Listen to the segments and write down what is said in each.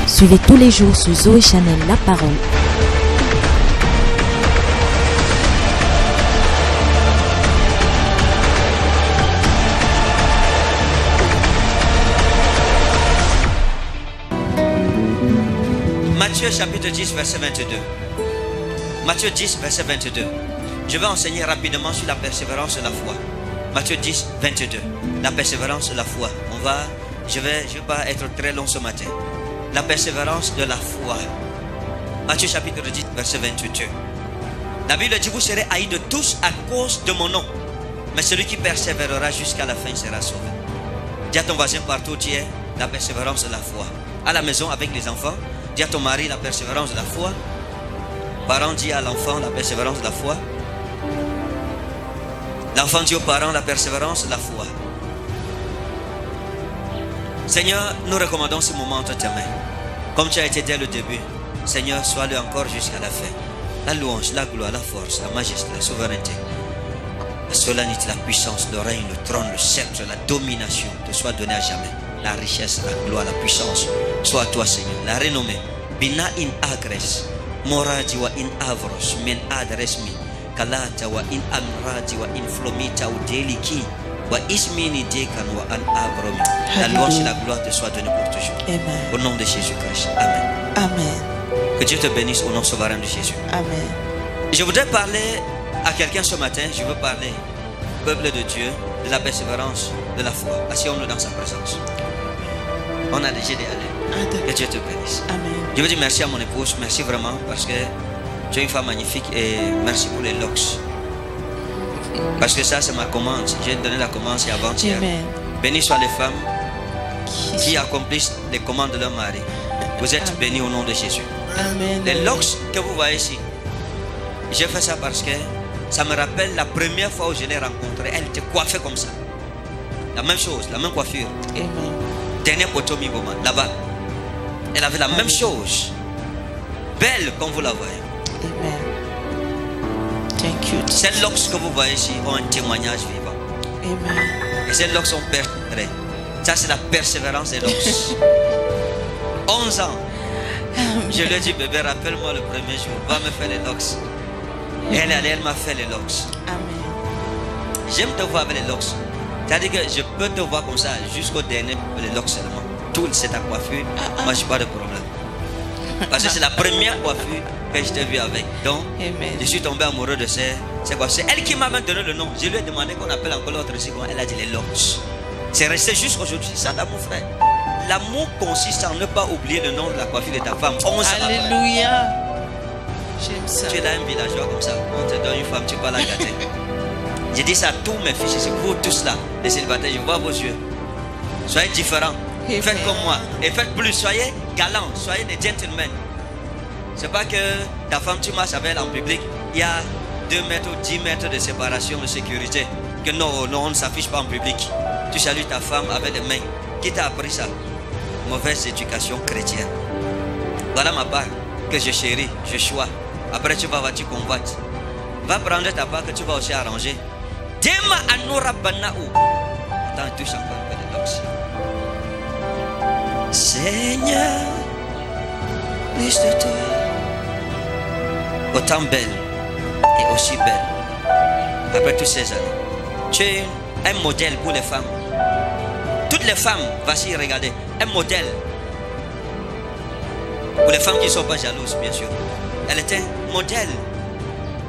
Suivez tous les jours sur Zoé Channel La Parole. Matthieu chapitre 10 verset 22. Matthieu 10 verset 22. Je vais enseigner rapidement sur la persévérance de la foi. Matthieu 10 22. La persévérance de la foi. Je vais pas être très long ce matin. La persévérance de la foi. Matthieu chapitre 10 verset 22. La Bible dit: vous serez haïs de tous à cause de mon nom, mais celui qui persévérera jusqu'à la fin sera sauvé. Dis à ton voisin partout, tu es la persévérance de la foi. À la maison avec les enfants, dis à ton mari la persévérance de la foi. Parents, dis à l'enfant la persévérance de la foi. L'enfant dit aux parents la persévérance de la foi. Seigneur, nous recommandons ce moment entre tes mains. Comme tu as été dès le début, Seigneur, sois-le encore jusqu'à la fin. La louange, la gloire, la force, la majesté, la souveraineté, la solennité, la puissance, le règne, le trône, le sceptre, la domination te soit donnée à jamais. La richesse, la gloire, la puissance, soit à toi, Seigneur. La renommée. Bina in agres, moradi wa in avros, men adresmi, kalata wa in amradi wa in flomita ou deliki. La louange et la gloire te soient données pour toujours. Amen. Au nom de Jésus-Christ. Amen. Amen. Que Dieu te bénisse au nom souverain de Jésus. Amen. Je voudrais parler à quelqu'un ce matin. Je veux parler au peuple de Dieu de la persévérance, de la foi. Asseyons-nous dans sa présence. On a déjà d'aller. Que Dieu te bénisse. Amen. Je veux dire merci à mon épouse. Merci vraiment parce que tu es une femme magnifique et merci pour les locks. Parce que ça c'est ma commande. J'ai donné la commande avant-hier. Bénis soient les femmes qui accomplissent les commandes de leur mari. Vous êtes bénis au nom de Jésus. Amen. Les locks que vous voyez ici, j'ai fait ça parce que ça me rappelle la première fois où je l'ai rencontrée. Elle était coiffée comme ça. La même chose, la même coiffure. Amen. Dernier poteau Miboma, là-bas. Elle avait la même chose. Belle comme vous la voyez. Amen. Thank you. Ces locks que vous voyez ici ont un témoignage vivant. Amen. Et ces locks sont persévérés. Ça c'est la persévérance des locks. 11 ans. Je lui ai dit: bébé, rappelle-moi le premier jour, va me faire les locks. Et elle est allée, elle m'a fait les locks. Amen. J'aime te voir avec les locks. C'est-à-dire que je peux te voir comme ça jusqu'au dernier, les locks seulement. Tout c'est ta coiffure, moi je n'ai pas de problème. Parce que c'est la première coiffure que je t'ai vu avec. Donc, Amen. je suis tombé amoureux de ces coiffures. C'est elle qui m'a même donné le nom. Je lui ai demandé qu'on appelle encore l'autre ici. Elle a dit les locks. C'est resté jusqu'aujourd'hui. Ça, mon frère. L'amour consiste à ne pas oublier le nom de la coiffure de ta femme. Alléluia. J'aime ça. Tu es là un villageois comme ça. On te donne une femme, tu vas la gâter. J'ai dit ça à tous mes fils ici. Vous tous là, les célibataires, je vois vos yeux. Soyez différents. Amen. Faites comme moi. Et faites plus. Soyez galants. Soyez des gentlemen. C'est pas que ta femme, tu marches avec elle en public. Il y a 2 mètres ou 10 mètres de séparation de sécurité. Que non, on ne s'affiche pas en public. Tu salues ta femme avec les mains. Qui t'a appris ça? Mauvaise éducation chrétienne. Voilà ma part que je chéris, je choisis. Après tu vas voir, tu convoites. Va prendre ta part que tu vas aussi arranger. Dema anura banaou. Attends, touche encore un peu de l'oxy. Seigneur, plus de toi. Autant belle et aussi belle. Après toutes ces années, tu es un modèle pour les femmes. Toutes les femmes, voici, regardez, un modèle. Pour les femmes qui ne sont pas jalouses, bien sûr. Elle est un modèle.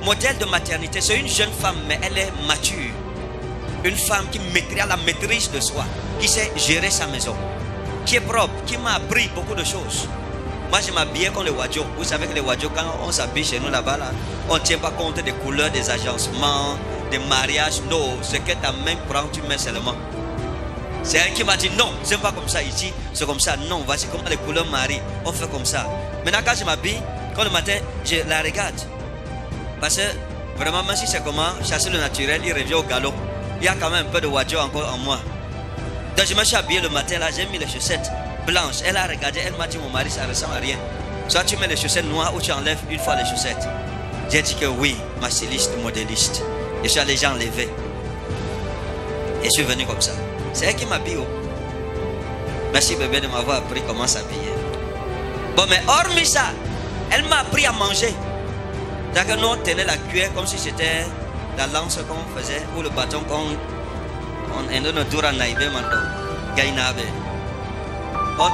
Modèle de maternité. C'est une jeune femme, mais elle est mature. Une femme qui a la maîtrise de soi, qui sait gérer sa maison, qui est propre, qui m'a appris beaucoup de choses. Moi, je m'habillais comme les Wadjo. Vous savez que les Wadjo, quand on s'habille chez nous là-bas, là, on ne tient pas compte des couleurs, des agencements, des mariages. Non, ce que ta main prend, tu mets seulement. C'est elle qui m'a dit non, c'est pas comme ça ici, c'est comme ça. Non, voici comment les couleurs marient, on fait comme ça. Maintenant, quand je m'habille, quand le matin, je la regarde. Parce que vraiment, même si c'est comment chasser le naturel, il revient au galop. Il y a quand même un peu de Wadjo encore en moi. Donc je me suis habillé le matin, là, j'ai mis les chaussettes blanches. Elle a regardé, elle m'a dit: mon mari, ça ne ressemble à rien. Soit tu mets les chaussettes noires ou tu enlèves une fois les chaussettes. J'ai dit que oui, ma styliste, modéliste. Je suis allé enlever. Et je suis venu comme ça. C'est elle qui m'habille. Merci bébé de m'avoir appris comment s'habiller. Bon, mais hormis ça, elle m'a appris à manger. C'est-à-dire que nous, on tenait la cuillère comme si c'était la lance qu'on faisait ou le bâton qu'on on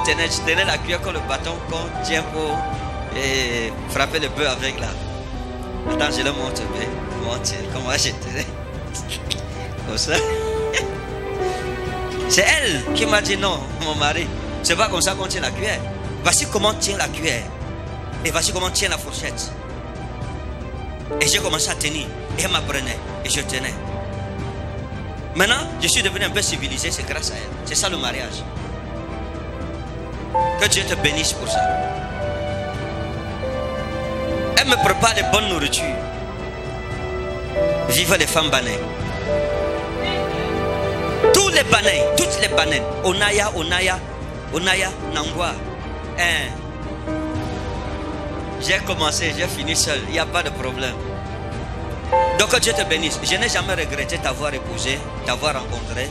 tenait la cuillère comme le bâton qu'on tient pour frapper le bœuf avec là. Attends, je le montre. Comment je tenais. Comme ça. C'est elle qui m'a dit non, mon mari. C'est pas comme ça qu'on tient la cuillère. Voici comment on tient la cuillère. Et voici comment on tient la fourchette. Et j'ai commencé à tenir. Et elle m'apprenait. Et je tenais. Maintenant, je suis devenu un peu civilisé. C'est grâce à elle. C'est ça le mariage. Que Dieu te bénisse pour ça. Elle me prépare de bonnes nourritures. Vive les femmes banais. Tous les banais, toutes les banais. Onaya, Nangwa. J'ai commencé, j'ai fini seul. Il n'y a pas de problème. Donc que Dieu te bénisse. Je n'ai jamais regretté t'avoir épousé, t'avoir rencontré.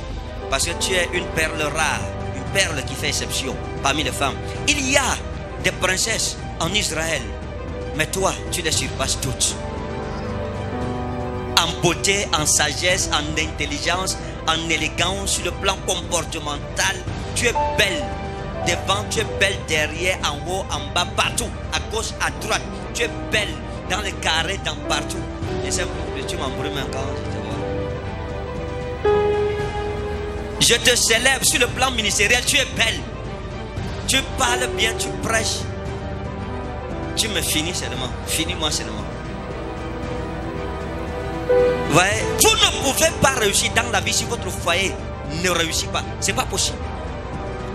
Parce que tu es une perle rare. Une perle qui fait exception parmi les femmes. Il y a des princesses en Israël. Mais toi, tu les surpasses toutes. En beauté, en sagesse, en intelligence, en élégance, sur le plan comportemental. Tu es belle. Devant, tu es belle derrière, en haut, en bas, partout. À gauche, à droite. Tu es belle dans les carrés, dans partout. Et c'est pour que tu m'embrumes encore. Je te célèbre sur le plan ministériel. Tu es belle. Tu parles bien, tu prêches. Tu me finis seulement. Finis-moi seulement. Ouais. Vous ne pouvez pas réussir dans la vie si votre foyer ne réussit pas. Ce n'est pas possible.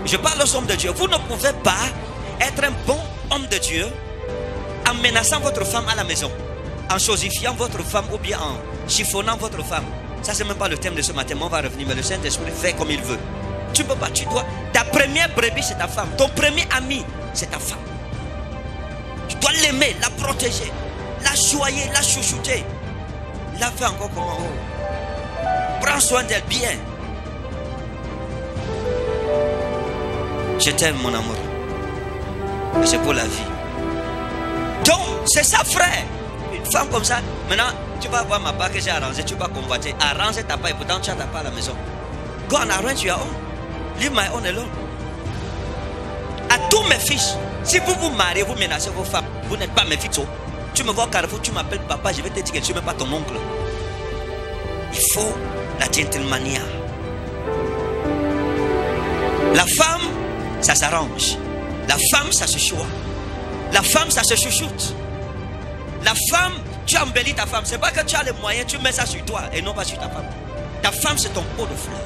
Je parle aux hommes de Dieu. Vous ne pouvez pas être un bon homme de Dieu en menaçant votre femme à la maison, en chosifiant votre femme ou bien en chiffonnant votre femme. Ça, c'est même pas le thème de ce matin. On va revenir, mais le Saint-Esprit fait comme il veut. Tu ne peux pas, tu dois. Ta première brebis, c'est ta femme. Ton premier ami, c'est ta femme. Tu dois l'aimer, la protéger, la choyer, la chouchouter. La faire encore comment? Prends soin d'elle bien. Je t'aime, mon amour. Et c'est pour la vie. Donc, c'est ça, frère. Une femme comme ça. Maintenant, tu vas voir ma part que j'ai arrangée. Tu vas convoiter. Arranger ta part et pourtant tu as ta part à la maison. Go and arrange your own. Leave my own alone. À tous mes fils, si vous vous mariez, vous menacez vos femmes, vous n'êtes pas mes fils. Tu me vois au carrefour, tu m'appelles papa, je vais te dire que tu ne suis même pas ton oncle. Il faut la gentlemania. La femme, ça s'arrange. La femme, ça se choisit. La femme, ça se chouchoute. La femme, tu embellis ta femme. C'est pas que tu as les moyens, tu mets ça sur toi et non pas sur ta femme. Ta femme, c'est ton pot de fleurs.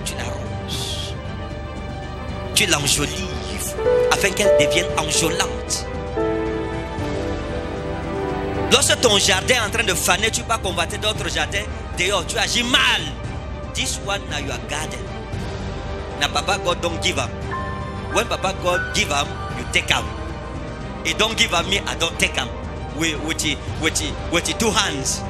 Tu l'arroses. Tu l'enjolives afin qu'elle devienne enjolante. Lorsque ton jardin est en train de faner, tu vas combattre d'autres jardins. Dehors, tu agis mal. This one now you are garden. Now Papa God don't give up. When Papa God give up, you take up. He don't give up me, I don't take up. With two hands.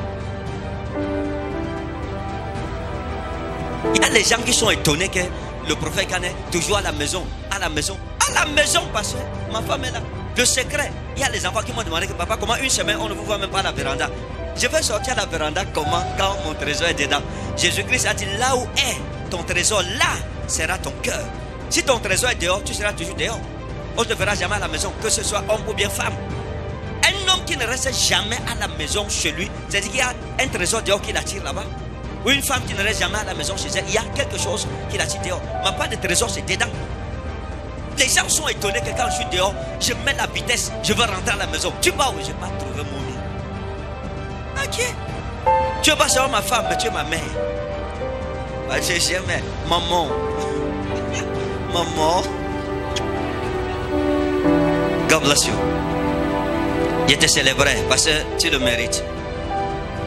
Il y a les gens qui sont étonnés que le prophète Kane est toujours à la maison. À la maison. À la maison, parce que ma femme est là. Le secret. Il y a les enfants qui m'ont demandé que papa, comment une semaine on ne vous voit même pas à la véranda. Je vais sortir à la véranda comment quand mon trésor est dedans. Jésus-Christ a dit là où est ton trésor, là sera ton cœur. Si ton trésor est dehors, tu seras toujours dehors. On ne te verra jamais à la maison, que ce soit homme ou bien femme. Un homme qui ne reste jamais à la maison chez lui, c'est-à-dire qu'il y a un trésor dehors qui l'attire là-bas. Ou une femme qui ne reste jamais à la maison chez elle, il y a quelque chose qui l'attire dehors. Ma part de trésor, c'est dedans. Les gens sont étonnés que quand je suis dehors, je mets la vitesse, je veux rentrer à la maison. Tu vas où? Je vais pas trouver mon lit. Ok. Tu veux pas savoir ma femme, mais tu es ma mère. Je sais, mais maman. Maman. God bless you. Je te célébrerai parce que tu le mérites.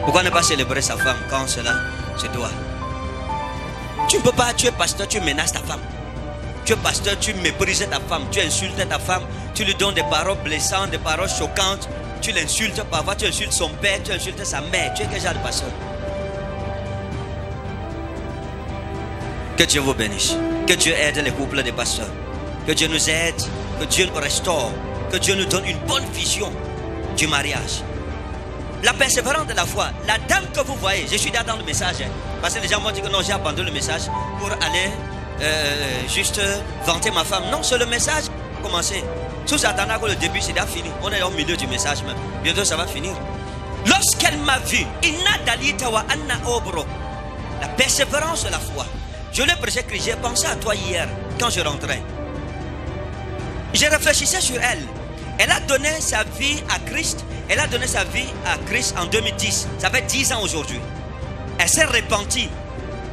Pourquoi ne pas célébrer sa femme quand cela se doit? Tu ne peux pas, tu es pasteur, tu menaces ta femme. Tu es pasteur, tu méprises ta femme, tu insultes ta femme, tu lui donnes des paroles blessantes, des paroles choquantes, tu l'insultes parfois, tu insultes son père, tu insultes sa mère. Tu es quel genre de pasteur? Que Dieu vous bénisse. Que Dieu aide les couples des pasteurs. Que Dieu nous aide, que Dieu nous restaure que Dieu nous donne une bonne vision du mariage. La persévérance de la foi. La dame que vous voyez, je suis là dans le message, hein, parce que les gens m'ont dit que non, j'ai abandonné le message pour aller juste vanter ma femme. Non, c'est le message qui a commencé. Sous attendant que le début c'est déjà fini. On est au milieu du message même. Bientôt ça va finir. Lorsqu'elle m'a vu, la persévérance de la foi. Je l'ai prêché que j'ai pensé à toi hier quand je rentrais. Je réfléchissais sur elle. Elle a donné sa vie à Christ. Elle a donné sa vie à Christ en 2010. Ça fait 10 ans aujourd'hui. Elle s'est repentie.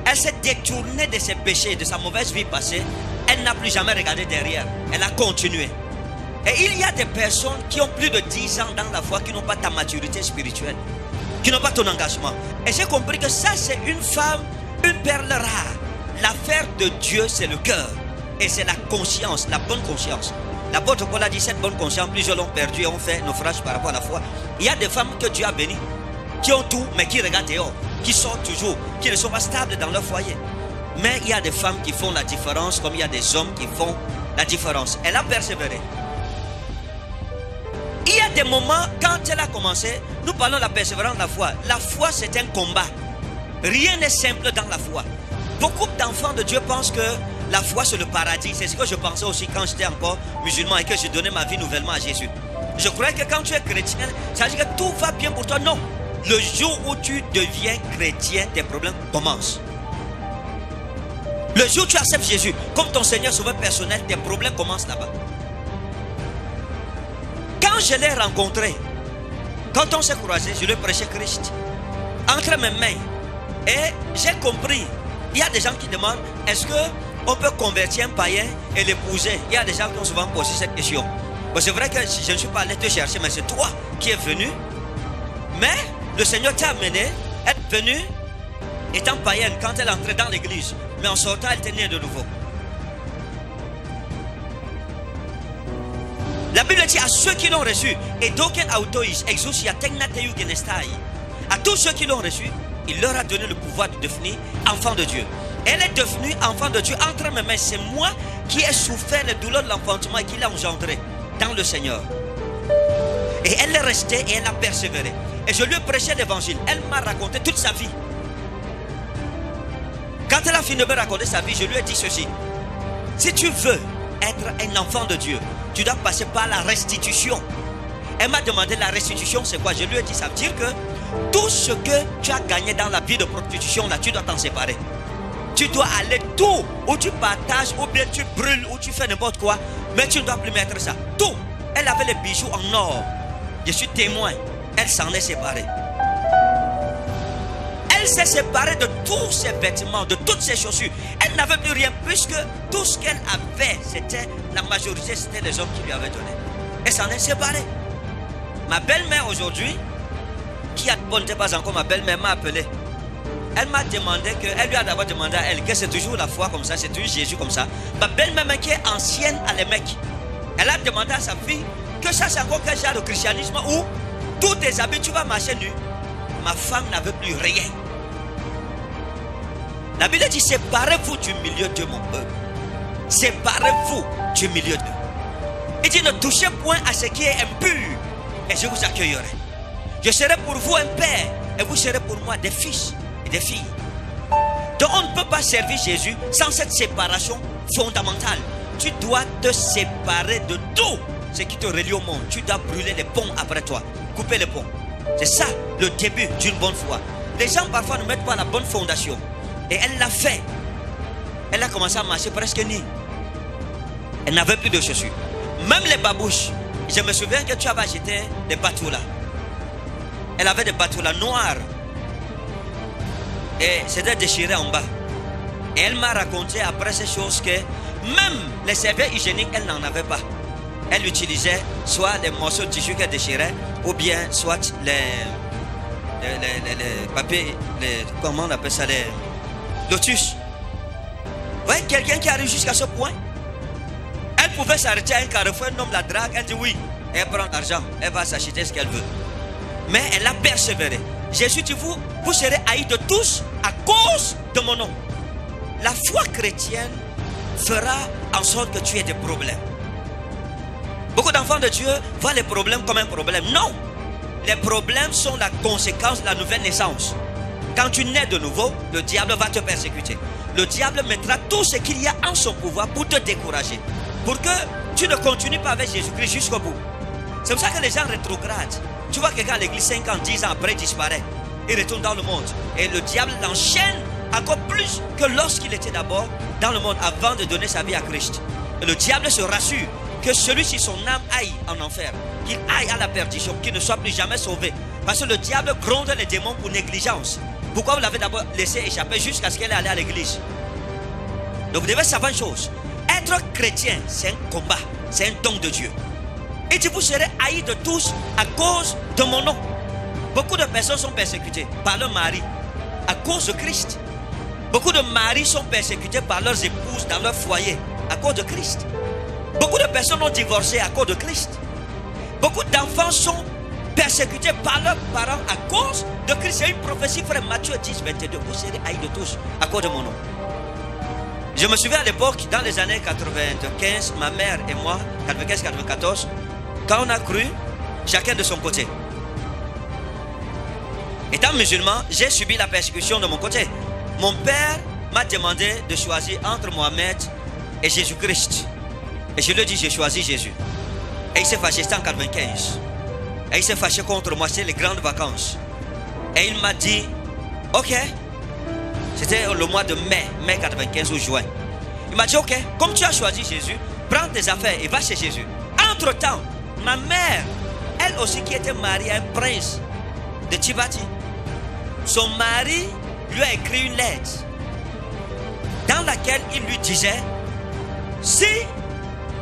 Elle s'est détournée de ses péchés, de sa mauvaise vie passée. Elle n'a plus jamais regardé derrière. Elle a continué. Et il y a des personnes qui ont plus de 10 ans dans la foi, qui n'ont pas ta maturité spirituelle, qui n'ont pas ton engagement. Et j'ai compris que ça, c'est une femme, une perle rare. L'affaire de Dieu, c'est le cœur. Et c'est la conscience, la bonne conscience. L'apôtre Paul a dit, cette bonne conscience, plusieurs l'ont perdu et ont fait naufrage par rapport à la foi. Il y a des femmes que Dieu a bénies, qui ont tout, mais qui regardent dehors, qui sortent toujours, qui ne sont pas stables dans leur foyer. Mais il y a des femmes qui font la différence, comme il y a des hommes qui font la différence. Elle a persévéré. Il y a des moments, quand elle a commencé, nous parlons de la persévérance de la foi. La foi, c'est un combat. Rien n'est simple dans la foi. Beaucoup d'enfants de Dieu pensent que la foi, c'est le paradis. C'est ce que je pensais aussi quand j'étais encore musulman et que je donnais ma vie nouvellement à Jésus. Je croyais que quand tu es chrétien, ça veut dire que tout va bien pour toi. Non. Le jour où tu deviens chrétien, tes problèmes commencent. Le jour où tu acceptes Jésus comme ton Seigneur sauveur personnel, tes problèmes commencent là-bas. Quand je l'ai rencontré, quand on s'est croisé, je lui ai prêché Christ entre mes mains. Et j'ai compris. Il y a des gens qui demandent, est-ce qu'on peut convertir un païen et l'épouser? Il y a des gens qui ont souvent posé cette question. Bon, c'est vrai que je ne suis pas allé te chercher, mais c'est toi qui es venu. Mais le Seigneur t'a amené, être venue, étant païenne, quand elle entrait dans l'église. Mais en sortant, elle était née de nouveau. La Bible dit à ceux qui l'ont reçu, et d'aucun autoïs, exousia tegnateu genestai. À tous ceux qui l'ont reçu, il leur a donné le pouvoir de devenir enfant de Dieu. Elle est devenue enfant de Dieu entre mes mains. C'est moi qui ai souffert les douleurs de l'enfantement et qui l'ai engendré dans le Seigneur. Et elle est restée et elle a persévéré. Et je lui ai prêché l'évangile. Elle m'a raconté toute sa vie. Quand elle a fini de me raconter sa vie, je lui ai dit ceci. Si tu veux être un enfant de Dieu, tu dois passer par la restitution. Elle m'a demandé la restitution, c'est quoi? Je lui ai dit, ça veut dire que tout ce que tu as gagné dans la vie de prostitution, là, tu dois t'en séparer. Tu dois aller tout, où tu partages, ou bien tu brûles, ou tu fais n'importe quoi, mais tu ne dois plus mettre ça. Tout. Elle avait les bijoux en or. Je suis témoin. Elle s'en est séparée. Elle s'est séparée de tous ses vêtements, de toutes ses chaussures. Elle n'avait plus rien, puisque tout ce qu'elle avait, c'était, la majorité, c'était les hommes qui lui avaient donné. Elle s'en est séparée. Ma belle-mère aujourd'hui, qui n'était pas encore ma belle-mère, m'a appelé. Elle m'a demandé elle lui a d'abord demandé à elle que c'est toujours la foi comme ça, c'est toujours Jésus comme ça. Ma belle-mère qui est ancienne à l'émec, elle a demandé à sa fille que ça c'est encore quel genre de christianisme où tous tes habits tu vas marcher nu. Ma femme n'avait plus rien. La Bible dit séparez-vous du milieu de mon peuple. Séparez-vous du milieu d'eux. Il dit ne touchez point à ce qui est impur et je vous accueillerai. Je serai pour vous un père et vous serez pour moi des fils et des filles. Donc on ne peut pas servir Jésus sans cette séparation fondamentale. Tu dois te séparer de tout ce qui te relie au monde. Tu dois brûler les ponts après toi. Couper les ponts. C'est ça le début d'une bonne foi. Les gens parfois ne mettent pas la bonne fondation. Et elle l'a fait. Elle a commencé à marcher presque nue. Elle n'avait plus de chaussures. Même les babouches. Je me souviens que tu avais acheté des bateaux là. Elle avait des bateaux là noirs. Et c'était déchiré en bas. Et elle m'a raconté après ces choses que même les serviettes hygiéniques, elle n'en avait pas. Elle utilisait soit des morceaux de tissu qu'elle déchirait, ou bien soit les papiers, comment on appelle ça, les lotus. Vous voyez quelqu'un qui arrive jusqu'à ce point. Elle pouvait s'arrêter à un carrefour, un homme la drague, elle dit oui. Elle prend l'argent, elle va s'acheter ce qu'elle veut. Mais elle a persévéré. Jésus dit vous serez haïs de tous à cause de mon nom. La foi chrétienne fera en sorte que tu aies des problèmes. Beaucoup d'enfants de Dieu voient les problèmes comme un problème. Non! Les problèmes sont la conséquence de la nouvelle naissance. Quand tu nais de nouveau, le diable va te persécuter. Le diable mettra tout ce qu'il y a en son pouvoir pour te décourager. Pour que tu ne continues pas avec Jésus-Christ jusqu'au bout. C'est pour ça que les gens rétrogradent. Tu vois quelqu'un à l'église 5 ans, 10 ans après disparaît. Il retourne dans le monde. Et le diable l'enchaîne encore plus que lorsqu'il était d'abord dans le monde avant de donner sa vie à Christ. Et le diable se rassure que celui-ci, son âme aille en enfer, qu'il aille à la perdition, qu'il ne soit plus jamais sauvé. Parce que le diable gronde les démons pour négligence. Pourquoi vous l'avez d'abord laissé échapper jusqu'à ce qu'elle allait à l'église? Donc vous devez savoir une chose. Être chrétien, c'est un combat, c'est un don de Dieu. Et vous serez haïs de tous à cause de mon nom. Beaucoup de personnes sont persécutées par leur mari à cause de Christ. Beaucoup de maris sont persécutés par leurs épouses dans leur foyer à cause de Christ. Beaucoup de personnes ont divorcé à cause de Christ. Beaucoup d'enfants sont persécutés par leurs parents à cause de Christ. C'est une prophétie, frère, Matthieu 10, 22. Vous serez haïs de tous à cause de mon nom. Je me souviens à l'époque, dans les années 95, ma mère et moi, 95-94, quand on a cru, chacun de son côté. Étant musulman, j'ai subi la persécution de mon côté. Mon père m'a demandé de choisir entre Mohamed et Jésus-Christ. Et je lui ai dit, j'ai choisi Jésus. Et il s'est fâché, c'était en 95. Et il s'est fâché contre moi, c'est les grandes vacances. Et il m'a dit, ok. C'était le mois de mai 95 ou juin. Il m'a dit, ok, comme tu as choisi Jésus, prends tes affaires et va chez Jésus. Entre-temps, ma mère, elle aussi qui était mariée à un prince de Tibati, son mari lui a écrit une lettre dans laquelle il lui disait, si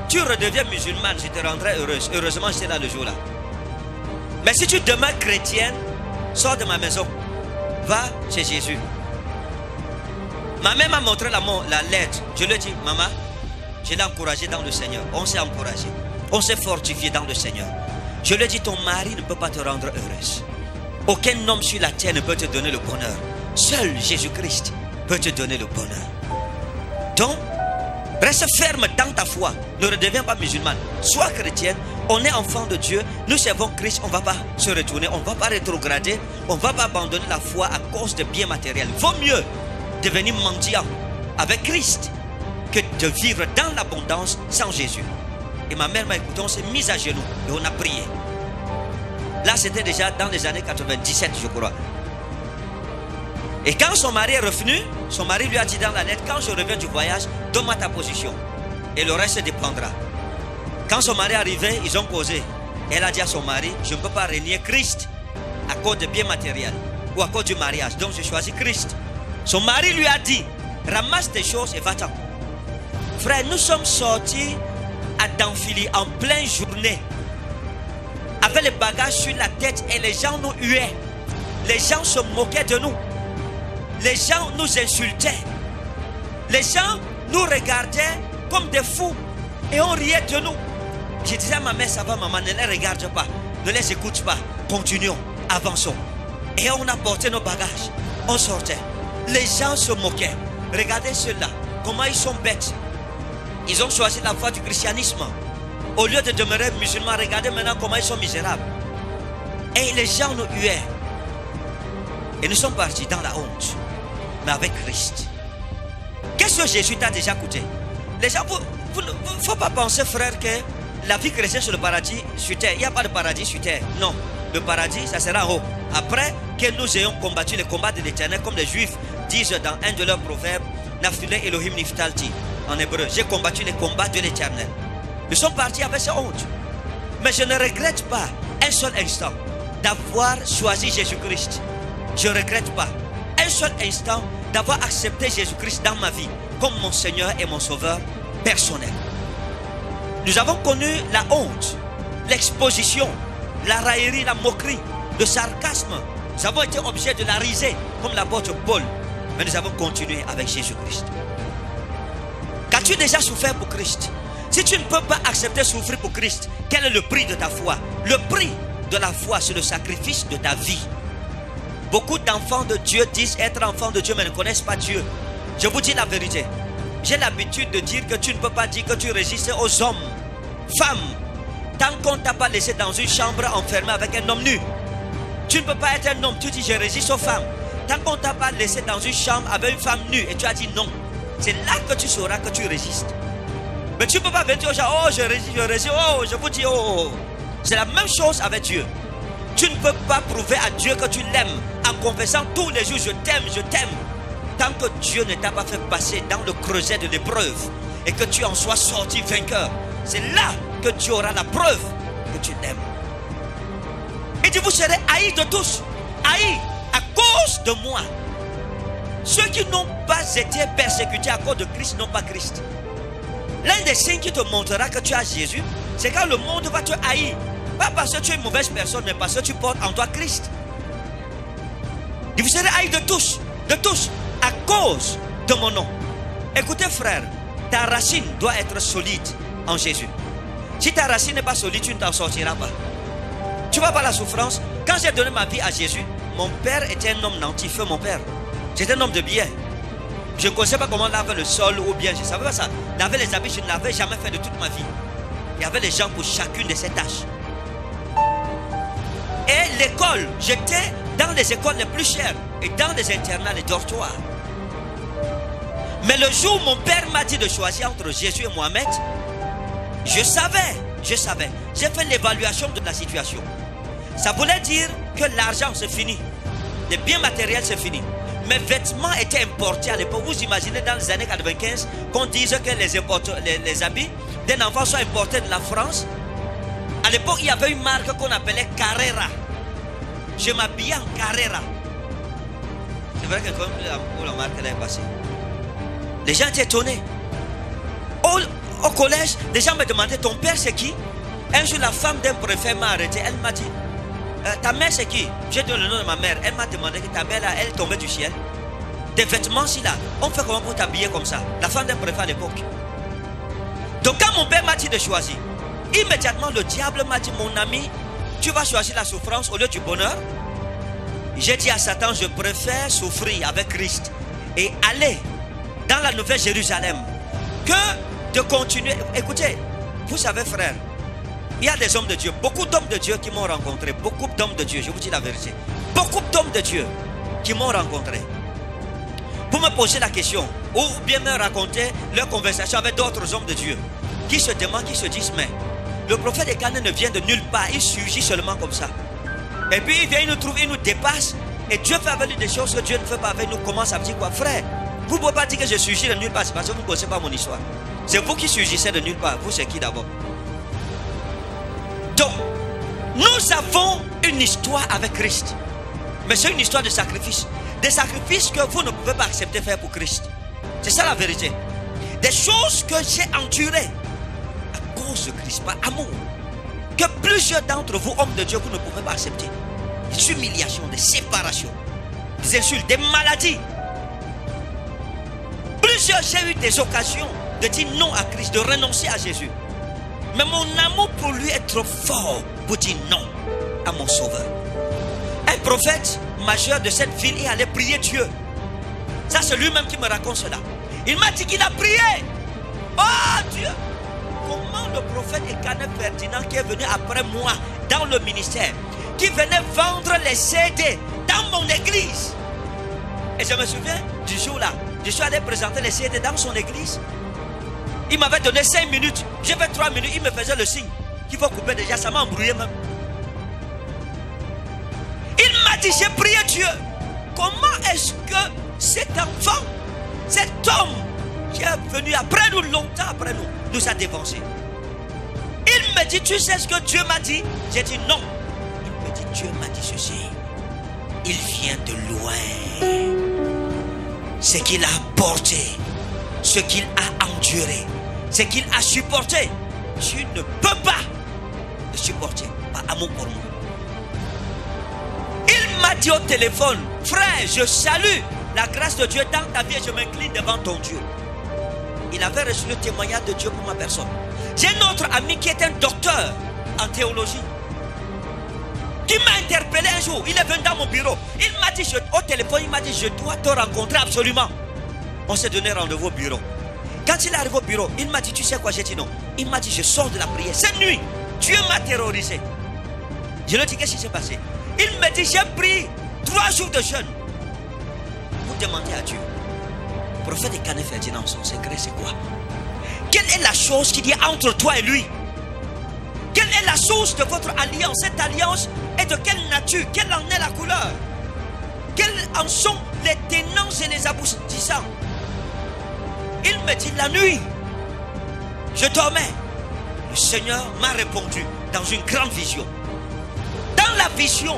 tu redeviens musulmane, je te rendrai heureuse. Heureusement, j'étais là le jour-là. Mais si tu demeures chrétienne, sors de ma maison. Va chez Jésus. Ma mère m'a montré la lettre. Je lui ai dit, maman, je l'ai encouragé dans le Seigneur. On s'est encouragé. On s'est fortifié dans le Seigneur. Je lui ai dit, ton mari ne peut pas te rendre heureuse. Aucun homme sur la terre ne peut te donner le bonheur. Seul Jésus-Christ peut te donner le bonheur. Donc, reste ferme dans ta foi. Ne redeviens pas musulmane. Sois chrétienne. On est enfant de Dieu. Nous servons Christ. On ne va pas se retourner. On ne va pas rétrograder. On ne va pas abandonner la foi à cause de biens matériels. Vaut mieux devenir mendiant avec Christ que de vivre dans l'abondance sans Jésus. Et ma mère m'a écouté. On s'est mis à genoux et on a prié. Là, c'était déjà dans les années 97, je crois. Et quand son mari est revenu, son mari lui a dit dans la lettre, quand je reviens du voyage, donne-moi ta position. Et le reste dépendra. Quand son mari est arrivé, ils ont causé. Elle a dit à son mari, je ne peux pas renier Christ à cause de biens matériels ou à cause du mariage. Donc, je choisis Christ. Son mari lui a dit, ramasse tes choses et va-t'en. Frère, nous sommes sortis à Damphili en pleine journée, avec les bagages sur la tête, et les gens nous huaient. Les gens se moquaient de nous. Les gens nous insultaient. Les gens nous regardaient comme des fous et on riait de nous. Je disais à ma mère, ça va maman, ne les regarde pas, ne les écoute pas, continuons, avançons. Et on a porté nos bagages, on sortait. Les gens se moquaient. Regardez ceux-là, comment ils sont bêtes. Ils ont choisi la voie du christianisme. Au lieu de demeurer musulmans, regardez maintenant comment ils sont misérables. Et les gens nous huaient. Et nous sommes partis dans la honte, mais avec Christ. Qu'est-ce que Jésus t'a déjà coûté? Les gens, il ne faut pas penser, frère, que la vie chrétienne sur le paradis sur terre. Il n'y a pas de paradis sur terre. Non, le paradis, ça sera en haut. Après que nous ayons combattu les combats de l'éternel, comme les Juifs disent dans un de leurs proverbes, Naftule Elohim Niftalti, en hébreu, j'ai combattu les combats de l'éternel. Nous sommes partis avec cette honte. Mais je ne regrette pas un seul instant d'avoir choisi Jésus-Christ. Je ne regrette pas un seul instant d'avoir accepté Jésus-Christ dans ma vie comme mon Seigneur et mon Sauveur personnel. Nous avons connu la honte, l'exposition, la raillerie, la moquerie, le sarcasme. Nous avons été objets de la risée comme l'apôtre Paul. Mais nous avons continué avec Jésus-Christ. Qu'as-tu déjà souffert pour Christ? Si tu ne peux pas accepter souffrir pour Christ, quel est le prix de ta foi? Le prix de la foi, c'est le sacrifice de ta vie. Beaucoup d'enfants de Dieu disent être enfants de Dieu, mais ne connaissent pas Dieu. Je vous dis la vérité. J'ai l'habitude de dire que tu ne peux pas dire que tu résistes aux hommes, femmes, Tant qu'on ne t'a pas laissé dans une chambre enfermée avec un homme nu. Tu ne peux pas être un homme, tu dis je résiste aux femmes. Tant qu'on ne t'a pas laissé dans une chambre avec une femme nue et tu as dit non, c'est là que tu sauras que tu résistes. Mais tu ne peux pas venir aux gens, oh je résiste, oh je vous dis, oh. C'est la même chose avec Dieu. Tu ne peux pas prouver à Dieu que tu l'aimes en confessant tous les jours je t'aime, je t'aime. Tant que Dieu ne t'a pas fait passer dans le creuset de l'épreuve et que tu en sois sorti vainqueur, c'est là que Dieu aura la preuve que tu l'aimes. Et dit vous serez haïs de tous, haïs à cause de moi. Ceux qui n'ont pas été persécutés à cause de Christ n'ont pas Christ. L'un des signes qui te montrera que tu as Jésus, c'est quand le monde va te haïr. Pas parce que tu es une mauvaise personne, mais parce que tu portes en toi Christ. Et vous serez haïs de tous, à cause de mon nom. Écoutez frère, ta racine doit être solide en Jésus. Si ta racine n'est pas solide, tu ne t'en sortiras pas. Tu vois pas la souffrance? Quand j'ai donné ma vie à Jésus, mon père était un homme nanti, feu mon père. J'étais un homme de bien. Je ne connaissais pas comment laver le sol ou bien, je ne savais pas ça. Laver les habits, je ne l'avais jamais fait de toute ma vie. Il y avait les gens pour chacune de ces tâches. Et l'école, j'étais dans les écoles les plus chères et dans les internats, les dortoirs. Mais le jour où mon père m'a dit de choisir entre Jésus et Mohamed, je savais. J'ai fait l'évaluation de la situation. Ça voulait dire que l'argent c'est fini. Les biens matériels c'est fini. Mes vêtements étaient importés à l'époque. Vous imaginez dans les années 95 qu'on dise que les habits d'un enfant sont importés de la France. À l'époque, il y avait une marque qu'on appelait Carrera. Je m'habillais en Carrera. C'est vrai que comme la marque elle est passée, les gens étaient étonnés. Au collège, les gens me demandaient ton père c'est qui? Un jour, la femme d'un préfet m'a arrêté. Elle m'a dit ta mère c'est qui? J'ai donné le nom de ma mère. Elle m'a demandé que ta mère là, elle tombait du ciel. Des vêtements si là, on fait comment pour t'habiller comme ça? La femme d'un préfet à l'époque. Donc quand mon père m'a dit de choisir, immédiatement le diable m'a dit mon ami, tu vas choisir la souffrance au lieu du bonheur. J'ai dit à Satan, je préfère souffrir avec Christ et aller dans la Nouvelle Jérusalem que de continuer. Écoutez, vous savez frère, il y a des hommes de Dieu, beaucoup d'hommes de Dieu qui m'ont rencontré, beaucoup d'hommes de Dieu, je vous dis la vérité, beaucoup d'hommes de Dieu qui m'ont rencontré. Vous me posez la question, ou bien me raconter leur conversation avec d'autres hommes de Dieu qui se demandent, qui se disent, mais le prophète Ekane ne vient de nulle part, il surgit seulement comme ça. Et puis il vient, il nous trouve, il nous dépasse, et Dieu fait avec nous des choses que Dieu ne fait pas avec nous. Comment ça veut dire quoi? Frère, vous ne pouvez pas dire que je surgis de nulle part, c'est parce que vous ne connaissez pas mon histoire. C'est vous qui surgissez de nulle part, vous c'est qui d'abord? Donc, nous avons une histoire avec Christ. Mais c'est une histoire de sacrifice. Des sacrifices que vous ne pouvez pas accepter faire pour Christ. C'est ça la vérité. Des choses que j'ai endurées à cause de Christ, par amour. Que plusieurs d'entre vous, hommes de Dieu, vous ne pouvez pas accepter. Des humiliations, des séparations, des insultes, des maladies. Plusieurs, j'ai eu des occasions de dire non à Christ, de renoncer à Jésus. Mais mon amour pour lui est trop fort pour dire non à mon sauveur. Un prophète majeur de cette ville est allé prier Dieu. Ça c'est lui-même qui me raconte cela. Il m'a dit qu'il a prié. Oh Dieu! Comment le prophète Ekane Ferdinand qui est venu après moi dans le ministère, qui venait vendre les CD dans mon église. Et je me souviens du jour là, je suis allé présenter les CD dans son église. Il m'avait donné 5 minutes, j'ai fait 3 minutes, il me faisait le signe qu'il faut couper déjà, ça m'a embrouillé même. Il m'a dit, j'ai prié Dieu. Comment est-ce que cet enfant, cet homme qui est venu après nous, longtemps après nous, nous a dévancés? Il me dit, tu sais ce que Dieu m'a dit? J'ai dit non. Il me dit, Dieu m'a dit ceci. Il vient de loin. Ce qu'il a apporté, ce qu'il a enduré, ce qu'il a supporté, tu ne peux pas le supporter par amour pour moi. Il m'a dit au téléphone, frère, je salue la grâce de Dieu dans ta vie et je m'incline devant ton Dieu. Il avait reçu le témoignage de Dieu pour ma personne. J'ai un autre ami qui est un docteur en théologie, qui m'a interpellé un jour. Il est venu dans mon bureau. Il m'a dit, au téléphone, il m'a dit, je dois te rencontrer absolument. On s'est donné rendez-vous au bureau. Quand il arrive au bureau, il m'a dit, tu sais quoi? J'ai dit non. Il m'a dit, je sors de la prière. Cette nuit, Dieu m'a terrorisé. Je lui dis, qu'est-ce qui s'est passé? Il me dit, j'ai pris 3 jours de jeûne pour demander à Dieu. Le prophète de Canet Ferdinand, son secret, c'est quoi? Quelle est la chose qu'il y a entre toi et lui? Quelle est la source de votre alliance? Cette alliance est de quelle nature? Quelle en est la couleur? Quels en sont les tenants et les aboutissants? Il me dit, la nuit, je dormais. Le Seigneur m'a répondu dans une grande vision. Dans la vision,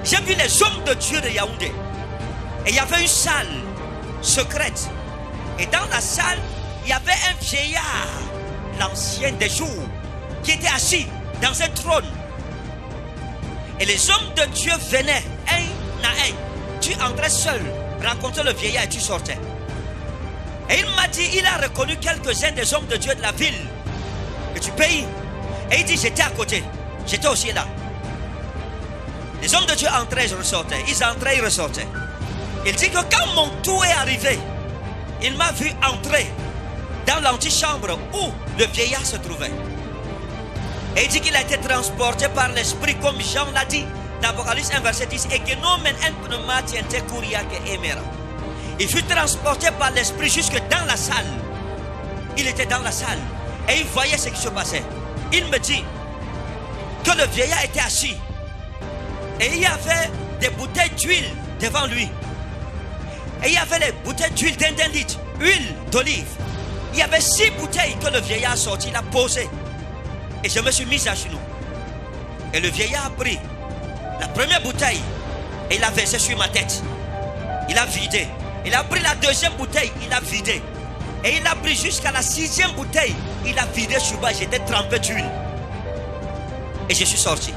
j'ai vu les hommes de Dieu de Yaoundé. Et il y avait une salle secrète. Et dans la salle, il y avait un vieillard, l'ancien des jours, qui était assis dans un trône. Et les hommes de Dieu venaient un à un. Tu entrais seul, rencontrais le vieillard et tu sortais. Et il m'a dit, il a reconnu quelques-uns des hommes de Dieu de la ville et du pays. Et il dit, j'étais à côté. J'étais aussi là. Les hommes de Dieu entraient, ils ressortaient. Ils entraient, ils ressortaient. Il dit que quand mon tour est arrivé, il m'a vu entrer dans l'antichambre où le vieillard se trouvait. Et il dit qu'il a été transporté par l'esprit, comme Jean l'a dit dans Apocalypse 1 verset 10. Et que non men en pneumatiente curia que emera. Il fut transporté par l'esprit jusque dans la salle. Il était dans la salle et il voyait ce qui se passait. Il me dit que le vieillard était assis et il y avait des bouteilles d'huile devant lui. Et il y avait les bouteilles d'huile d'un litre, huile d'olive. Il y avait 6 bouteilles que le vieillard a sorti, il a posé. Et je me suis mis à genoux. Et le vieillard a pris la première bouteille et il a versé sur ma tête. Il a vidé. Il a pris la deuxième bouteille, il a vidé. Et il a pris jusqu'à la 6e bouteille, il a vidé sur moi. J'étais trempé d'huile. Et je suis sorti.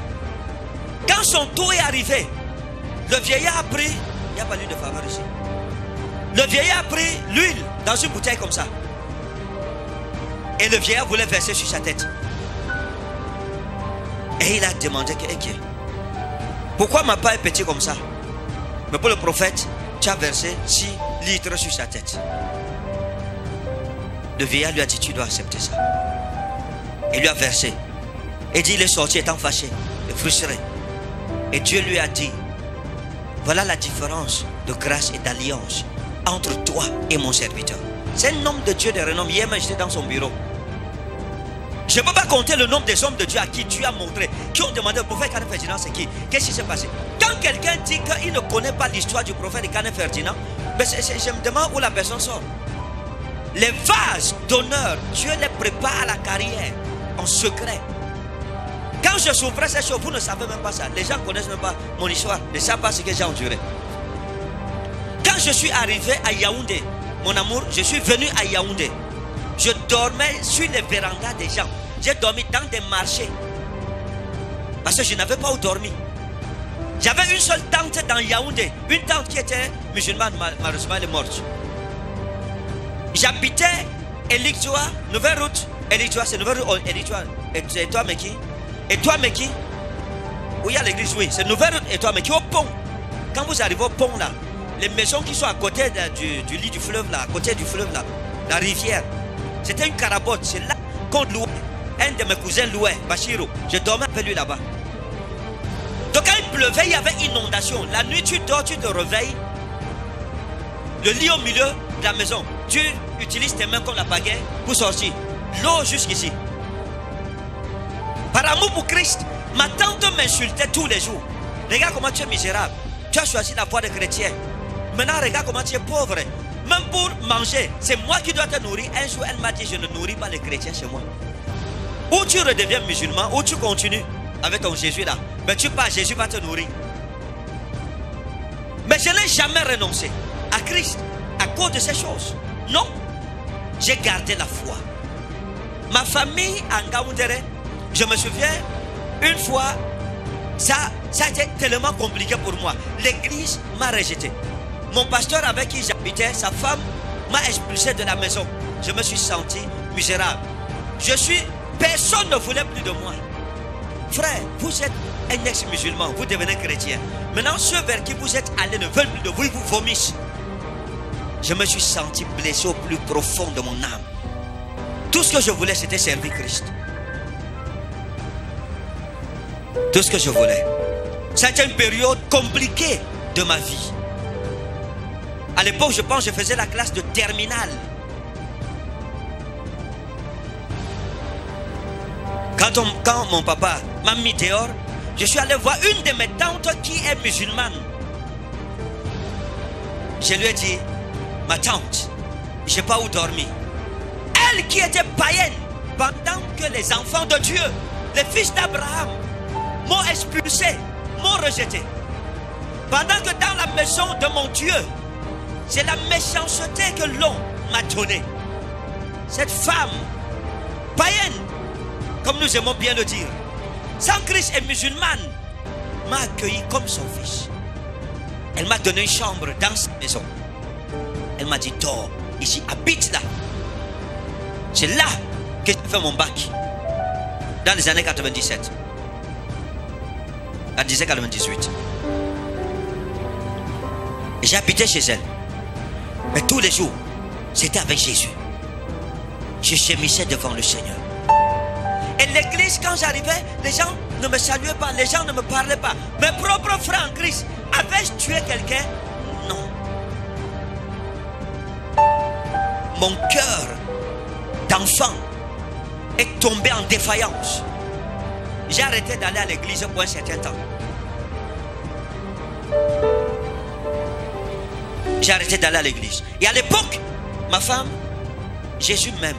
Quand son tour est arrivé, le vieillard a pris, il n'y a pas l'huile de faveur ici. Le vieillard a pris l'huile dans une bouteille comme ça. Et le vieillard voulait verser sur sa tête. Et il a demandé pourquoi ma part est petit comme ça? Mais pour le prophète, tu as versé 6 litres sur sa tête. Le vieillard lui a dit, tu dois accepter ça. Il lui a versé. Et dit, il est sorti étant fâché et frustré. Et Dieu lui a dit, voilà la différence de grâce et d'alliance entre toi et mon serviteur. C'est un homme de Dieu de renom. Hier, j'étais dans son bureau. Je ne peux pas compter le nombre des hommes de Dieu à qui Dieu a montré, qui ont demandé au prophète Canet Ferdinand c'est qui. Qu'est-ce qui s'est passé? Quand quelqu'un dit qu'il ne connaît pas l'histoire du prophète Canet Ferdinand, je me demande où la personne sort. Les vases d'honneur, Dieu les prépare à la carrière en secret. Quand je souffrais ces choses, vous ne savez même pas ça. Les gens ne connaissent même pas mon histoire. Ils ne savent pas ce que j'ai enduré. Quand je suis arrivé à Yaoundé, mon amour, je suis venu à Yaoundé. Je dormais sur les vérandas des gens. J'ai dormi dans des marchés. Parce que je n'avais pas où dormir. J'avais une seule tante dans Yaoundé. Une tante qui était musulmane, malheureusement elle est morte. J'habitais Eliktoua, Nouvelle Route. Eliktoua, c'est Nouvelle Route. Eliktoua. Et toi, Meki? Et toi, Meki? Où il y a l'église, oui. C'est Nouvelle Route. Et toi, Meki, au pont. Quand vous arrivez au pont là, les maisons qui sont à côté du lit du fleuve là, à côté du fleuve là, la rivière. C'était une carabote, c'est là qu'on louait. Un de mes cousins louait, Bachiro. Je dormais avec lui là-bas. Donc quand il pleuvait, il y avait inondation. La nuit, tu dors, tu te réveilles. Le lit au milieu de la maison. Tu utilises tes mains comme la pagaie pour sortir. L'eau jusqu'ici. Par amour pour Christ, ma tante m'insultait tous les jours. Regarde comment tu es misérable. Tu as choisi la voie des chrétiens. Maintenant, regarde comment tu es pauvre. Même pour manger, c'est moi qui dois te nourrir. Un jour, elle m'a dit, je ne nourris pas les chrétiens chez moi. Ou tu redeviens musulman, ou tu continues avec ton Jésus là. Mais tu pars, Jésus va te nourrir. Mais je n'ai jamais renoncé à Christ à cause de ces choses. Non, j'ai gardé la foi. Ma famille en Gaoundéré, je me souviens, une fois, ça a été tellement compliqué pour moi. L'église m'a rejeté. Mon pasteur avec qui j'habitais, sa femme m'a expulsé de la maison. Je me suis senti misérable. Personne ne voulait plus de moi. Frère, vous êtes un ex-musulman, vous devenez chrétien. Maintenant, ceux vers qui vous êtes allés ne veulent plus de vous, ils vous vomissent. Je me suis senti blessé au plus profond de mon âme. Tout ce que je voulais, c'était servir Christ. Tout ce que je voulais. C'était une période compliquée de ma vie. À l'époque, je pense que je faisais la classe de terminale. Quand mon papa m'a mis dehors, je suis allé voir une de mes tantes qui est musulmane. Je lui ai dit, ma tante, je n'ai pas où dormir. Elle qui était païenne, pendant que les enfants de Dieu, les fils d'Abraham, m'ont expulsé, m'ont rejeté. Pendant que dans la maison de mon Dieu, c'est la méchanceté que l'on m'a donnée. Cette femme païenne, comme nous aimons bien le dire, sans Christ et musulmane, m'a accueilli comme son fils. Elle m'a donné une chambre dans sa maison. Elle m'a dit, dors ici, habite là. C'est là que j'ai fait mon bac. Dans les années 97. À 1998. J'ai habité chez elle. Mais tous les jours, c'était avec Jésus. Je gémissais devant le Seigneur. Et l'église, quand j'arrivais, les gens ne me saluaient pas, les gens ne me parlaient pas. Mes propres frères en Christ, avais-je tué quelqu'un? Non. Mon cœur d'enfant est tombé en défaillance. J'ai arrêté d'aller à l'église pour un certain temps. J'ai arrêté d'aller à l'église. Et à l'époque, ma femme, Jésus même,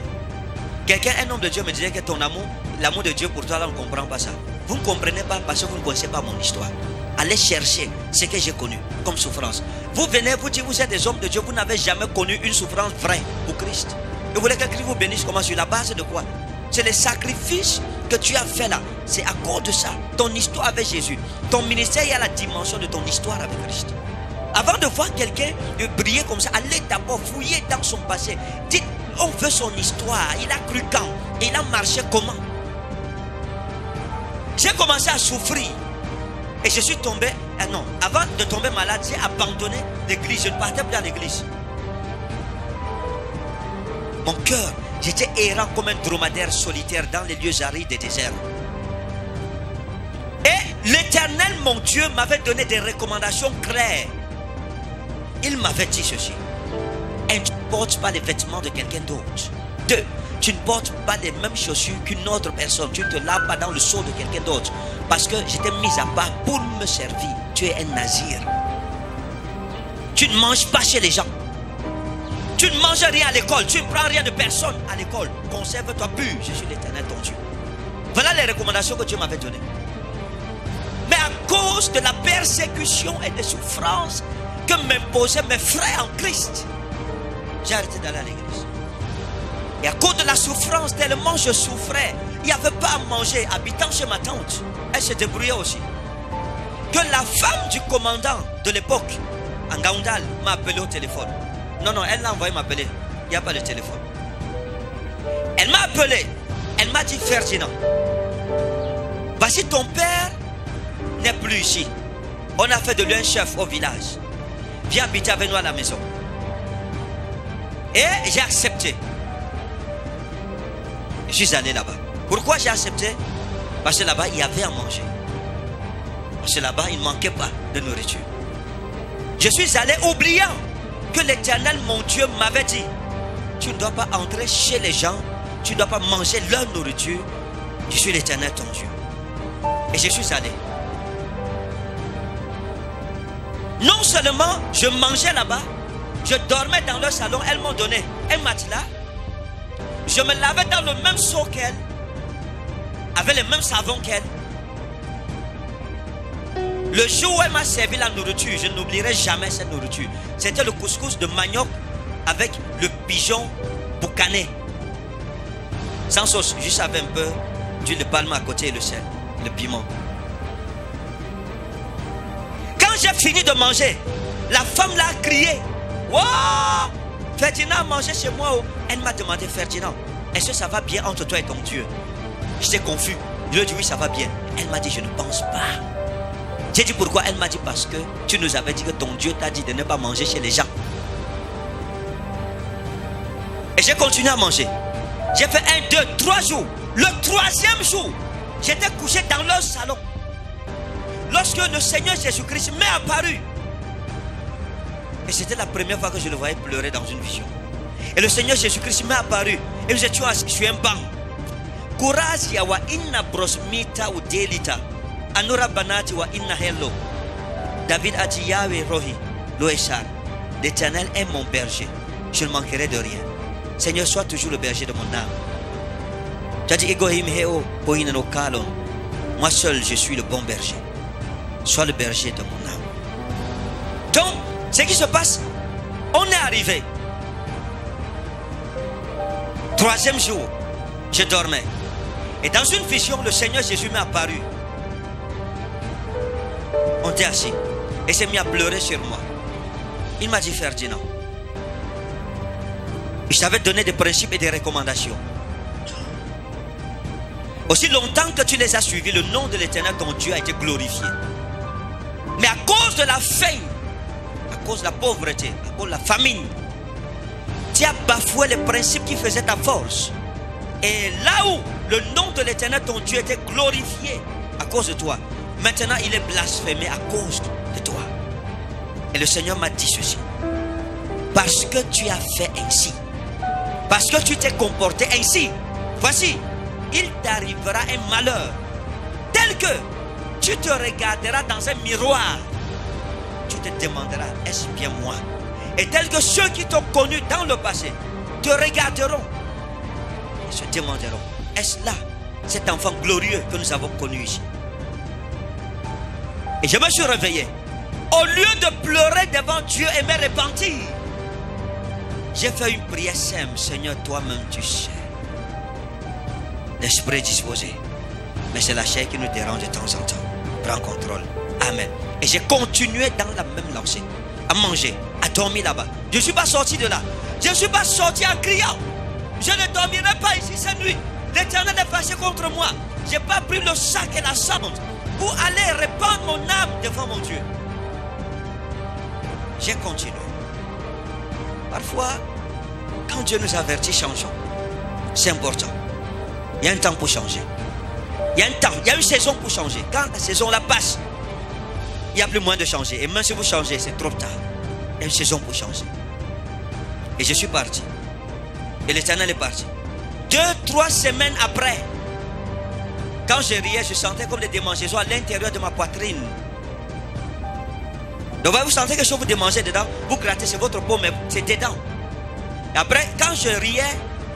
quelqu'un, un homme de Dieu me disait que ton amour, l'amour de Dieu pour toi, là, on ne comprend pas ça. Vous ne comprenez pas parce que vous ne connaissez pas mon histoire. Allez chercher ce que j'ai connu comme souffrance. Vous venez, vous dites, vous êtes des hommes de Dieu, vous n'avez jamais connu une souffrance vraie pour Christ. Et vous voulez que Christ vous bénisse comment? Sur la base de quoi? C'est les sacrifices que tu as fait là. C'est à cause de ça. Ton histoire avec Jésus. Ton ministère, il y a la dimension de ton histoire avec Christ. Avant de voir quelqu'un briller comme ça, allez d'abord fouiller dans son passé. Dites, on veut son histoire. Il a cru quand? Il a marché comment? J'ai commencé à souffrir. Et je suis tombé, non, avant de tomber malade, j'ai abandonné l'église. Je ne partais plus à l'église. Mon cœur, j'étais errant comme un dromadaire solitaire dans les lieux arides et déserts. Et l'Éternel, mon Dieu, m'avait donné des recommandations claires. Il m'avait dit ceci. Un, tu ne portes pas les vêtements de quelqu'un d'autre. 2, tu ne portes pas les mêmes chaussures qu'une autre personne. Tu ne te laves pas dans le seau de quelqu'un d'autre. Parce que j'étais mis à part pour me servir. Tu es un nazir. Tu ne manges pas chez les gens. Tu ne manges rien à l'école. Tu ne prends rien de personne à l'école. Conserve-toi pur. Je suis l'Éternel ton Dieu. Voilà les recommandations que Dieu m'avait données. Mais à cause de la persécution et des souffrances que m'imposaient mes frères en Christ, j'ai arrêté d'aller à l'église. Et à cause de la souffrance, tellement je souffrais, il n'y avait pas à manger. Habitant chez ma tante, elle se débrouillait aussi. Que la femme du commandant de l'époque, en Gaoundal, m'a appelé au téléphone. Non, elle l'a envoyé m'appeler. Il n'y a pas de téléphone. Elle m'a appelé. Elle m'a dit, Ferdinand, voici ton père n'est plus ici. On a fait de lui un chef au village. Viens habiter avec nous à la maison. Et j'ai accepté. Je suis allé là-bas. Pourquoi j'ai accepté? Parce que là-bas, il y avait à manger. Parce que là-bas, il ne manquait pas de nourriture. Je suis allé oubliant que l'Éternel, mon Dieu, m'avait dit, tu ne dois pas entrer chez les gens, tu ne dois pas manger leur nourriture. Je suis l'Éternel, ton Dieu. Et je suis allé. Non seulement je mangeais là-bas, je dormais dans leur salon, elles m'ont donné un matelas. Je me lavais dans le même seau qu'elle, avec le même savon qu'elle. Le jour où elle m'a servi la nourriture, je n'oublierai jamais cette nourriture. C'était le couscous de manioc avec le pigeon boucané. Sans sauce, juste avec un peu d'huile de palme à côté et le sel, le piment. Quand j'ai fini de manger, la femme là a crié. Wow! Ferdinand a mangé chez moi. Elle m'a demandé, Ferdinand, est-ce que ça va bien entre toi et ton Dieu? J'étais confus. Je lui ai dit oui, ça va bien. Elle m'a dit, je ne pense pas. J'ai dit pourquoi? Elle m'a dit parce que tu nous avais dit que ton Dieu t'a dit de ne pas manger chez les gens. Et j'ai continué à manger. J'ai fait 1, 2, 3 jours. Le 3e jour, j'étais couché dans leur salon. lorsque le Seigneur Jésus-Christ m'est apparu, et c'était la première fois que je le voyais pleurer dans une vision, et le Seigneur Jésus-Christ m'est apparu, et nous étions assis sur un banc. Courage yawa inna brosmita ou delita, anura banati wa inna hello. David a dit Yahweh Rohi, Loéchar, l'Éternel est mon berger, je ne manquerai de rien. Seigneur, sois toujours le berger de mon âme. Tu as dit Egohim heo pohinano kalon. Moi seul, je suis le bon berger. Sois le berger de mon âme. Donc, ce qui se passe, on est arrivé. 3e jour, je dormais. Et dans une vision, le Seigneur Jésus m'est apparu. On était assis. Et s'est mis à pleurer sur moi. Il m'a dit, Ferdinand, je t'avais donné des principes et des recommandations. Aussi longtemps que tu les as suivis, le nom de l'Éternel, ton Dieu, a été glorifié. Mais à cause de la faim, à cause de la pauvreté, à cause de la famine, tu as bafoué les principes qui faisaient ta force. Et là où le nom de l'Éternel, ton Dieu, était glorifié à cause de toi, maintenant il est blasphémé à cause de toi. Et le Seigneur m'a dit ceci. Parce que tu as fait ainsi, parce que tu t'es comporté ainsi, voici, il t'arrivera un malheur tel que tu te regarderas dans un miroir. Tu te demanderas, est-ce bien moi? Et tel que ceux qui t'ont connu dans le passé te regarderont et se demanderont, est-ce là cet enfant glorieux que nous avons connu ici? Et je me suis réveillé. Au lieu de pleurer devant Dieu et me repentir, j'ai fait une prière simple. Seigneur, toi-même tu sais. L'esprit est disposé, mais c'est la chair qui nous dérange de temps en temps. Prends contrôle. Amen. Et j'ai continué dans la même lancée, à manger, à dormir là-bas. Je ne suis pas sorti de là. Je ne suis pas sorti en criant. Je ne dormirai pas ici cette nuit. L'Éternel est fâché contre moi. Je n'ai pas pris le sac et la sonde pour aller répandre mon âme devant mon Dieu. J'ai continué. Parfois, quand Dieu nous avertit, changeons. C'est important. Il y a un temps pour changer. Il y a un temps, il y a une saison pour changer. Quand la saison là passe, il n'y a plus moyen de changer. Et même si vous changez, c'est trop tard. Il y a une saison pour changer. Et je suis parti. Et l'Éternel est parti. 2-3 semaines après, quand je riais, je sentais comme des démangeaisons à l'intérieur de ma poitrine. Donc vous sentez quelque chose, vous démangez dedans, vous grattez, c'est votre peau, mais c'est dedans. Et après, quand je riais,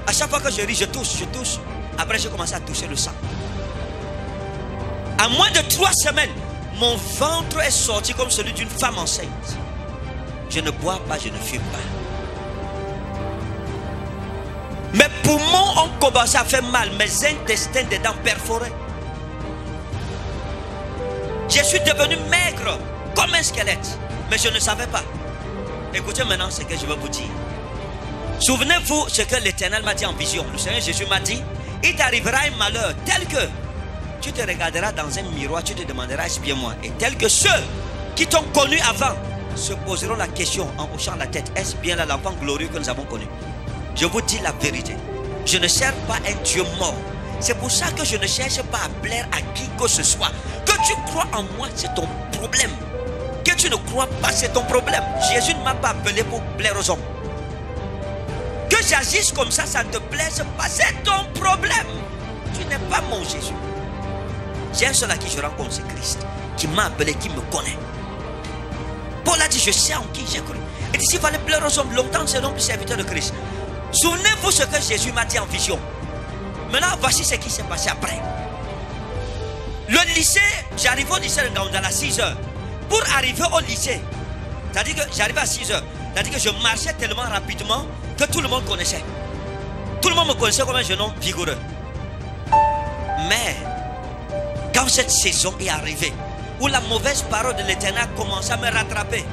à chaque fois que je ris, je touche. Après, j'ai commencé à toucher le sang. En moins de 3 semaines, mon ventre est sorti comme celui d'une femme enceinte. Je ne bois pas, je ne fume pas. Mes poumons ont commencé à faire mal, mes intestins dedans perforés. Je suis devenu maigre comme un squelette, mais je ne savais pas. Écoutez maintenant ce que je vais vous dire. Souvenez-vous ce que l'Éternel m'a dit en vision. Le Seigneur Jésus m'a dit, il t'arrivera un malheur tel que tu te regarderas dans un miroir, tu te demanderas, est-ce bien moi? Et tel que ceux qui t'ont connu avant se poseront la question en hochant la tête, est-ce bien là l'enfant glorieux que nous avons connu? Je vous dis la vérité. Je ne sers pas un Dieu mort. C'est pour ça que je ne cherche pas à plaire à qui que ce soit. Que tu crois en moi, c'est ton problème. Que tu ne crois pas, c'est ton problème. Jésus ne m'a pas appelé pour plaire aux hommes. Que j'agisse comme ça, ça ne te plaise pas, c'est ton problème. Tu n'es pas mon Jésus. J'ai un seul à qui je rencontre, c'est Christ, qui m'a appelé, qui me connaît. Paul a dit, je sais en qui j'ai cru. Et s'il fallait plaire aux hommes, longtemps c'est l'homme serviteur de Christ. Souvenez-vous ce que Jésus m'a dit en vision. Maintenant, voici ce qui s'est passé après. Le lycée, j'arrive au lycée de Ngandala à 6 heures. Pour arriver au lycée, c'est-à-dire que j'arrivais à 6 heures. C'est-à-dire que je marchais tellement rapidement que tout le monde connaissait. Tout le monde me connaissait comme un jeune homme vigoureux. Mais, quand cette saison est arrivée, où la mauvaise parole de l'Éternel a commencé à me rattraper,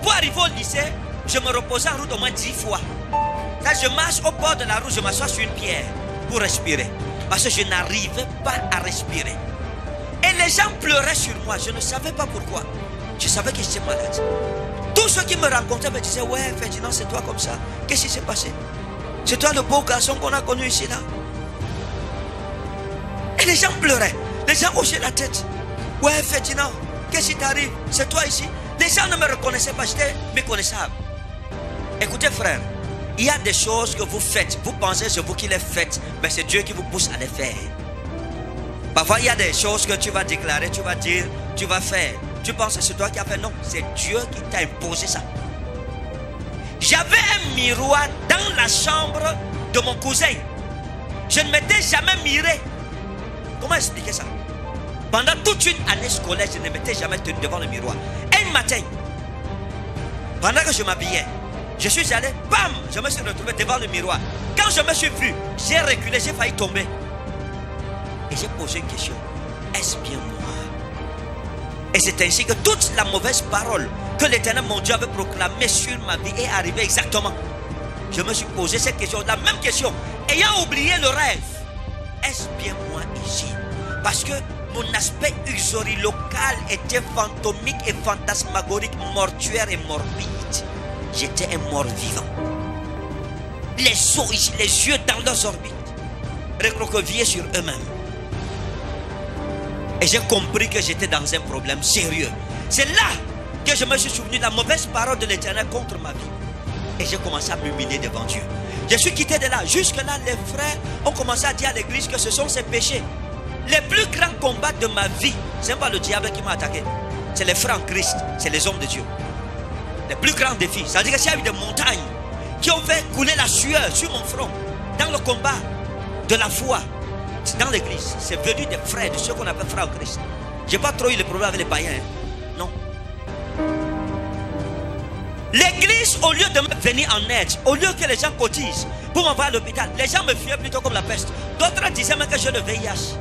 pour arriver au lycée, je me reposais en route au moins 10 fois. Là, je marche au bord de la route, je m'assois sur une pierre pour respirer. Parce que je n'arrivais pas à respirer. Et les gens pleuraient sur moi, je ne savais pas pourquoi. Je savais que j'étais malade. Tous ceux qui me rencontraient me disaient, ouais, Ferdinand, c'est toi comme ça. Qu'est-ce qui s'est passé? C'est toi le beau garçon qu'on a connu ici, là. Et les gens pleuraient. Les gens hochaient la tête. Ouais, Ferdinand, qu'est-ce qui t'arrive? C'est toi ici. Les gens ne me reconnaissaient pas, j'étais méconnaissable. Écoutez, frère, il y a des choses que vous faites. Vous pensez que c'est vous qui les faites, mais c'est Dieu qui vous pousse à les faire. Parfois, il y a des choses que tu vas déclarer, tu vas dire, tu vas faire. Tu penses que c'est toi qui as fait? Non, c'est Dieu qui t'a imposé ça. J'avais un miroir dans la chambre de mon cousin. Je ne m'étais jamais miré. Comment expliquer ça? Pendant toute une année scolaire, je ne m'étais jamais tenu devant le miroir. Un matin, pendant que je m'habillais, je suis allé, bam, je me suis retrouvé devant le miroir. Quand je me suis vu, j'ai reculé, j'ai failli tomber. Et j'ai posé une question. Est-ce bien moi? Et c'est ainsi que toute la mauvaise parole que l'Éternel mon Dieu avait proclamée sur ma vie est arrivée exactement. Je me suis posé cette question, la même question, ayant oublié le rêve. Est-ce bien moi ici? Parce que mon aspect usorilocal était fantomique et fantasmagorique, mortuaire et morbide. J'étais un mort vivant. Les os ici, les yeux dans leurs orbites, recroquevillés sur eux-mêmes. Et j'ai compris que j'étais dans un problème sérieux. C'est là que je me suis souvenu de la mauvaise parole de l'Éternel contre ma vie. Et j'ai commencé à m'humilier devant Dieu. Je suis quitté de là. Jusque-là, les frères ont commencé à dire à l'église que ce sont ses péchés. Les plus grands combats de ma vie, ce n'est pas le diable qui m'a attaqué. C'est les frères en Christ, c'est les hommes de Dieu. Les plus grands défis, c'est-à-dire que s'il y a eu des montagnes qui ont fait couler la sueur sur mon front, dans le combat de la foi, dans l'église, c'est venu des frères, de ceux qu'on appelle frères en Christ. Je n'ai pas trop eu le problème avec les païens, non. L'église, au lieu de me venir en aide, au lieu que les gens cotisent pour m'envoyer à l'hôpital, les gens me fuyaient plutôt comme la peste. D'autres disaient même que j'ai le VIH.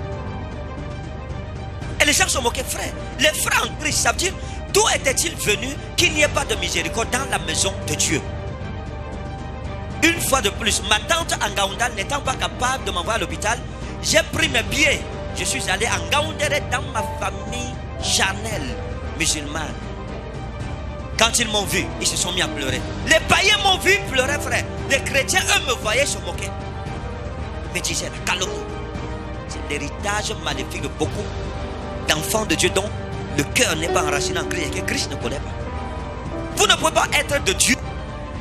Et les gens se moquaient, frère. Les frères en Christ, ça veut dire, d'où était-il venu qu'il n'y ait pas de miséricorde dans la maison de Dieu? Une fois de plus, ma tante en Ngaoundal n'étant pas capable de m'envoyer à l'hôpital, j'ai pris mes billets. Je suis allé en Ngaoundéré dans ma famille charnelle musulmane. Quand ils m'ont vu, ils se sont mis à pleurer. Les païens m'ont vu pleurer, frère. Les chrétiens, eux, me voyaient se moquer. Me disaient, la calomnie. C'est l'héritage maléfique de beaucoup d'enfants de Dieu dont le cœur n'est pas enraciné en Christ et que Christ ne connaît pas. Vous ne pouvez pas être de Dieu.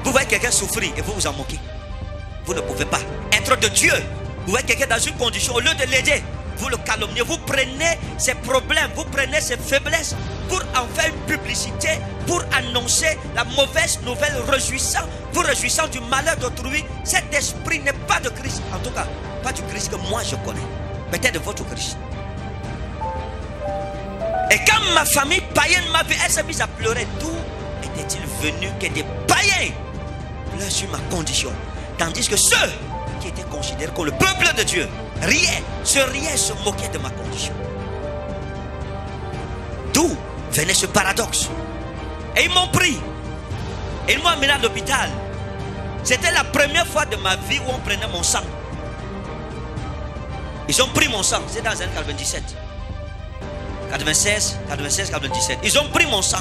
Vous voyez quelqu'un souffrir et vous vous en moquez. Vous ne pouvez pas être de Dieu. Vous voyez quelqu'un dans une condition, au lieu de l'aider, vous le calomniez. Vous prenez ses problèmes, vous prenez ses faiblesses pour en faire une publicité, pour annoncer la mauvaise nouvelle, vous réjouissant du malheur d'autrui. Cet esprit n'est pas de Christ. En tout cas, pas du Christ que moi je connais. Peut-être de votre Christ. Et quand ma famille païenne m'a vu, elle s'est mise à pleurer. D'où était-il venu que des païens pleurent sur ma condition? Tandis que ceux qui étaient considérés comme le peuple de Dieu riaient, se moquaient de ma condition. D'où venait ce paradoxe? Et ils m'ont pris. Ils m'ont amené à l'hôpital. C'était la première fois de ma vie où on prenait mon sang. Ils ont pris mon sang. C'est dans les années 97. 96, 97. Ils ont pris mon sang.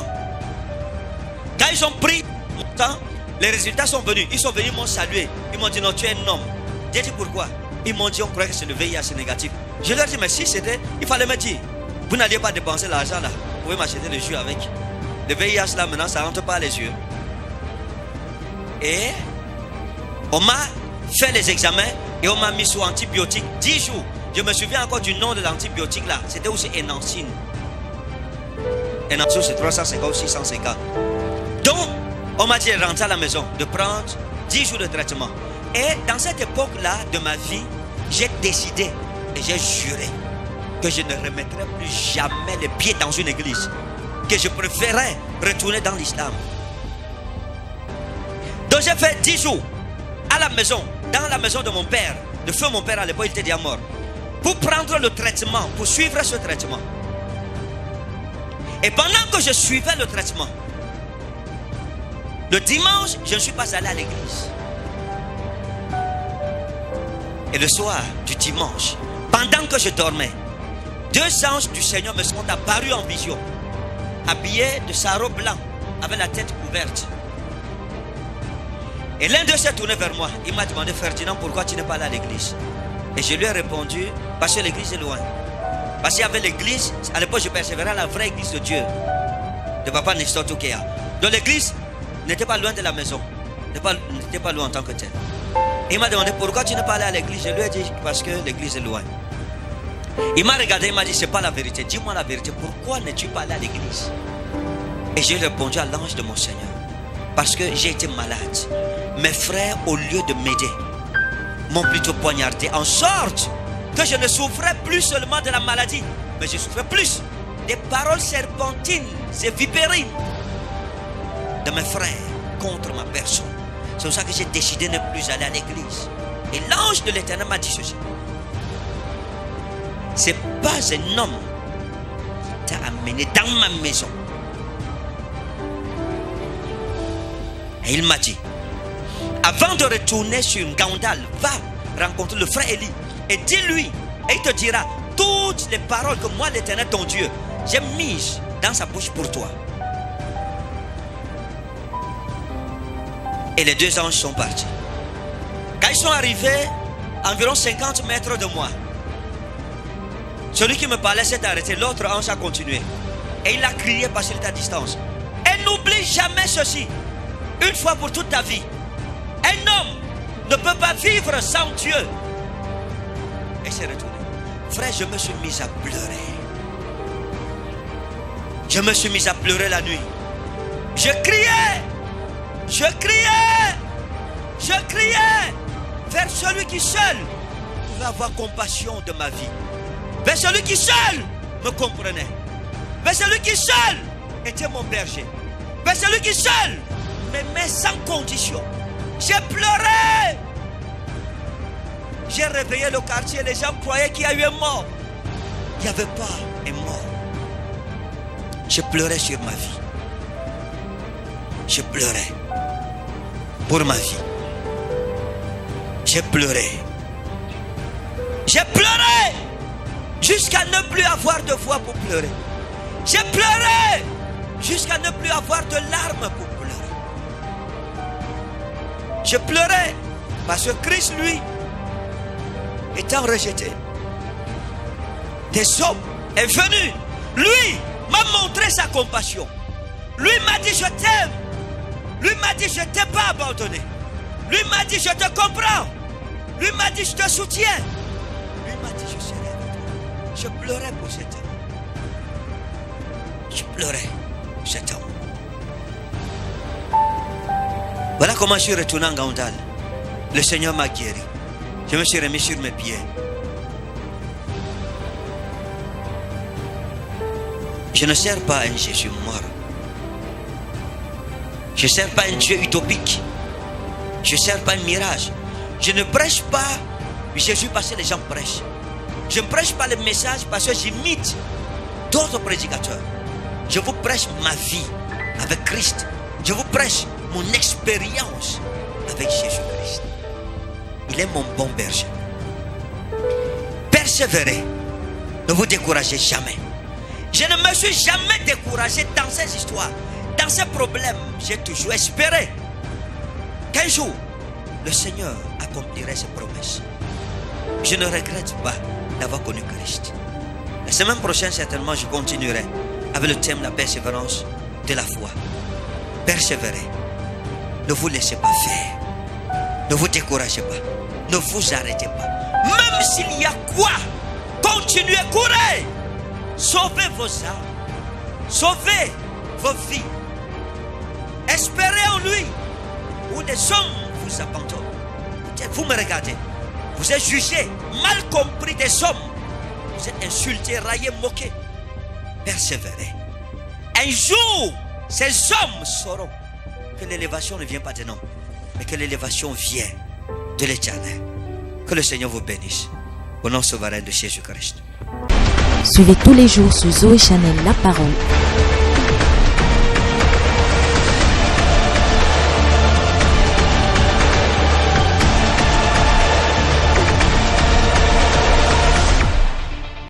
Quand ils ont pris mon sang, les résultats sont venus. Ils sont venus, ils m'ont salué. Ils m'ont dit, non, tu es un homme. J'ai dit pourquoi? Ils m'ont dit, on croyait que c'est le VIH négatif. Je leur ai dit, mais si c'était, il fallait me dire, vous n'alliez pas dépenser l'argent là. Vous pouvez m'acheter le jus avec. Le VIH là, maintenant, ça ne rentre pas les yeux. Et on m'a fait les examens et on m'a mis sous antibiotiques 10 jours. Je me souviens encore du nom de l'antibiotique là. C'était aussi Enancine. Enancine, c'est 350 ou 650. Donc, on m'a dit de rentrer à la maison, de prendre 10 jours de traitement. Et dans cette époque-là de ma vie, j'ai décidé et j'ai juré que je ne remettrai plus jamais les pieds dans une église. Que je préférais retourner dans l'islam. Donc j'ai fait 10 jours à la maison, dans la maison de mon père. Le feu, mon père à l'époque, il était déjà mort. Pour prendre le traitement, pour suivre ce traitement. Et pendant que je suivais le traitement, le dimanche, je ne suis pas allé à l'église. Et le soir du dimanche, pendant que je dormais, 2 anges du Seigneur me sont apparus en vision, habillés de sarrau blanc, avec la tête couverte. Et l'un d'eux s'est tourné vers moi. Il m'a demandé, Ferdinand, pourquoi tu n'es pas allé à l'église? Et je lui ai répondu, parce que l'église est loin. Parce qu'il y avait l'église, à l'époque je persévérais à la vraie église de Dieu, de Papa Nestor Tokea. Donc l'église n'était pas loin de la maison, n'était pas loin en tant que tel. Et il m'a demandé pourquoi tu n'es pas allé à l'église. Je lui ai dit parce que l'église est loin. Il m'a regardé, il m'a dit c'est pas la vérité. Dis-moi la vérité, pourquoi n'es-tu pas allé à l'église? Et j'ai répondu à l'ange de mon Seigneur. Parce que j'ai été malade. Mes frères, au lieu de m'aider, m'ont plutôt poignardé, en sorte que je ne souffrais plus seulement de la maladie, mais je souffrais plus des paroles serpentines et vipérines de mes frères contre ma personne. C'est pour ça que j'ai décidé de ne plus aller à l'église. Et l'ange de l'Éternel m'a dit ceci. C'est pas un homme qui t'a amené dans ma maison. Et il m'a dit, avant de retourner sur Ngaoundal, va rencontrer le frère Élie et dis-lui, et il te dira toutes les paroles que moi, l'Éternel, ton Dieu, j'ai mises dans sa bouche pour toi. Et les deux anges sont partis. Quand ils sont arrivés à environ 50 mètres de moi, celui qui me parlait s'est arrêté, l'autre ange a continué. Et il a crié parce qu'il était à distance. Et n'oublie jamais ceci, une fois pour toute ta vie. Un homme ne peut pas vivre sans Dieu. Et c'est retourné. Frère, je me suis mis à pleurer. Je me suis mis à pleurer la nuit. Je criais vers celui qui seul pouvait avoir compassion de ma vie. Vers celui qui seul me comprenait. Vers celui qui seul était mon berger. Vers celui qui seul m'aimait sans condition. J'ai pleuré. J'ai réveillé le quartier. Les gens croyaient qu'il y a eu un mort. Il n'y avait pas un mort. Je pleurais sur ma vie. Je pleurais pour ma vie. J'ai pleuré. J'ai pleuré jusqu'à ne plus avoir de voix pour pleurer. J'ai pleuré jusqu'à ne plus avoir de larmes pour pleurer. Je pleurais parce que Christ, lui, étant rejeté des hommes, est venu. Lui m'a montré sa compassion. Lui m'a dit je t'aime. Lui m'a dit je ne t'ai pas abandonné. Lui m'a dit je te comprends. Lui m'a dit je te soutiens. Lui m'a dit je serai avec toi. Je pleurais pour cet homme. Je pleurais pour cet homme. Voilà comment je suis retourné en Ngaoundal. Le Seigneur m'a guéri. Je me suis remis sur mes pieds. Je ne sers pas un Jésus mort. Je ne sers pas un Dieu utopique. Je ne sers pas un mirage. Je ne prêche pas Jésus parce que les gens prêchent. Je ne prêche pas le message parce que j'imite d'autres prédicateurs. Je vous prêche ma vie avec Christ. Je vous prêche mon expérience avec Jésus-Christ. Il est mon bon berger. Persévérez. Ne vous découragez jamais. Je ne me suis jamais découragé dans ces histoires. Dans ces problèmes, j'ai toujours espéré qu'un jour, le Seigneur accomplirait ses promesses. Je ne regrette pas d'avoir connu Christ. La semaine prochaine, certainement, je continuerai avec le thème de la persévérance de la foi. Persévérez. Ne vous laissez pas faire. Ne vous découragez pas. Ne vous arrêtez pas. Même s'il y a quoi, continuez, courez. Sauvez vos âmes. Sauvez vos vies. Espérez en lui. Ou des hommes vous abandonnent. Peut-être vous me regardez. Vous êtes jugé, mal compris des hommes. Vous êtes insulté, raillé, moqué. Persévérez. Un jour, ces hommes sauront que l'élévation ne vient pas de nous, mais que l'élévation vient de l'Éternel. Que le Seigneur vous bénisse. Au nom souverain de Jésus-Christ. Suivez tous les jours sur Zoé Channel La Parole.